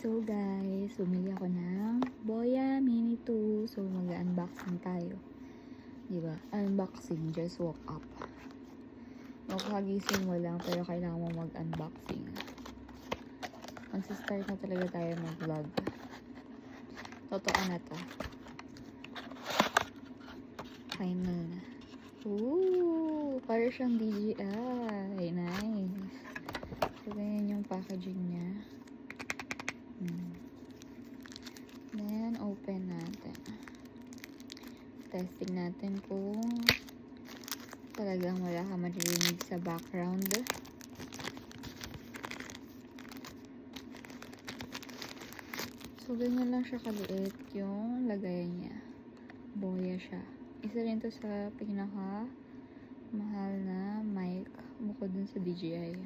So guys, bumili ako ng Boya Mini 2. So mag-unboxing tayo. Diba? Unboxing, just walk up. Makagising mo lang pero kailangan mo mag-unboxing. Magsistart na talaga tayo mag-vlog. Totoo na to. Final na. Ooh! Para siyang DJI. Nice. So ganyan yung packaging niya. Then, open natin. Testing natin kung talagang wala ka maririnig sa background. So, ganyan lang siya kaliit yung lagayan niya. Boya siya. Isa rin to sa pinaka mahal na mic bukod dun sa DJI.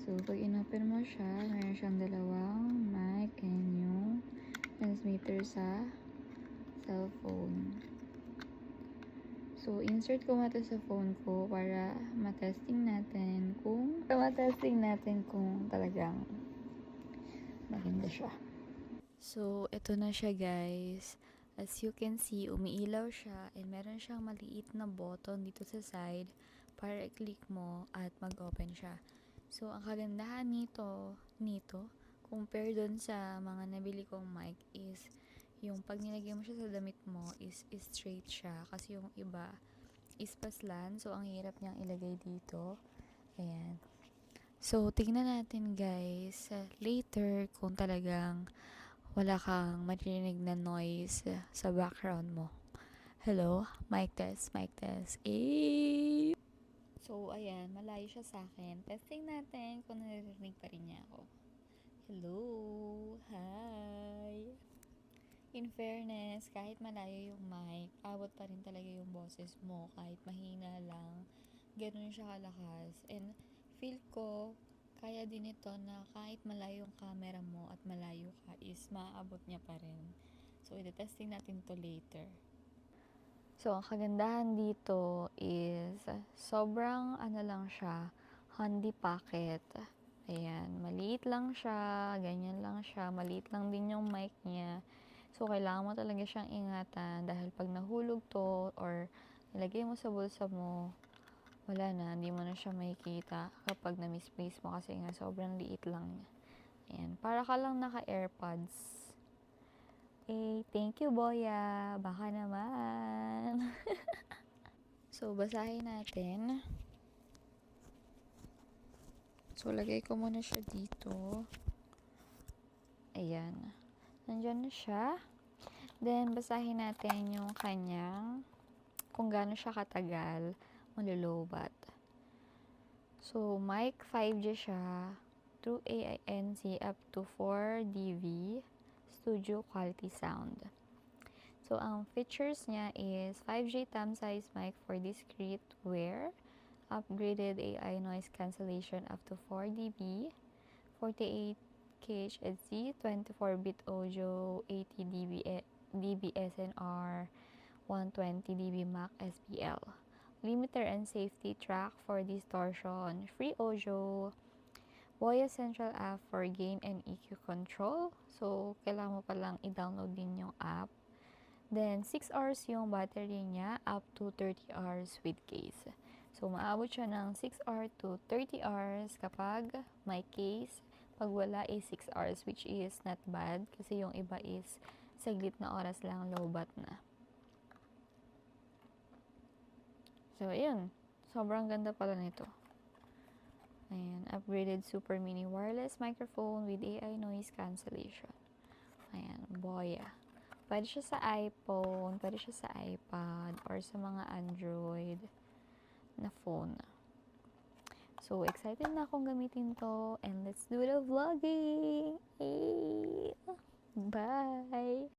So, pag inopen mo siya, mayroon siyang dalawang mic and yung transmitter sa cellphone. So, insert ko muna sa phone ko para matesting natin kung talagang maganda siya. So, ito na siya guys. As you can see, umiilaw siya and meron siyang maliit na button dito sa side para i-click mo at mag-open siya. So, ang kagandahan nito, compare dun sa mga nabili kong mic is, yung pag nilagay mo siya sa damit mo is straight siya. Kasi yung iba is paslan. So, ang hirap niyang ilagay dito. Ayan. So, tingnan natin guys, later kung talagang wala kang marinig na noise sa background mo. Hello? Mic test, mic test. So, ayan, malayo siya sa akin. Testing natin kung naririnig pa rin niya ako. Hello? Hi? In fairness, kahit malayo yung mic, abot pa rin talaga yung boses mo. Kahit mahina lang, ganun siya kalakas. And feel ko, kaya din ito na kahit malayo yung camera mo at malayo ka is maaabot niya pa rin. So, iti-testing natin to later. So, ang kagandahan dito is sobrang lang siya, handy pocket. Ayan, maliit lang siya, ganyan lang siya, maliit lang din yung mic niya. So, kailangan mo talaga siyang ingatan dahil pag nahulog to or nilagay mo sa bulsa mo, wala na, hindi mo na siya makikita kapag na-misplace mo kasi nga sobrang liit lang niya. Ayan, para ka lang naka-AirPods. Thank you, Boya. Baka naman. So, basahin natin. So, lagay ko muna siya dito. Ayan. Nandyan na siya. Then, basahin natin yung kanyang kung gaano siya katagal malulubat. So, mic 5G siya. True ANC up to 4 dB. Studio quality sound. So, ang features niya is 5G thumb size mic for discreet wear, upgraded AI noise cancellation up to 4 dB, 48 kHz, 24-bit audio, 80 dB SNR, 120 dB Mac SPL, limiter and safety track for distortion, free audio, Boya Central app for gain and EQ control. So, kailangan mo palang i-download din yung app. Then, 6 hours yung battery niya, up to 30 hours with case. So, maabot siya ng 6 hours to 30 hours kapag may case. Pag wala is 6 hours, which is not bad. Kasi yung iba is saglit na oras lang, lowbat na. So, ayun. Sobrang ganda pala nito. Ayan, upgraded super mini wireless microphone with AI noise cancellation. Ayan, Boya. Pwede siya sa iPhone, pwede siya sa iPad, or sa mga Android na phone. So, excited na akong gamitin to, and let's do the vlogging! Bye!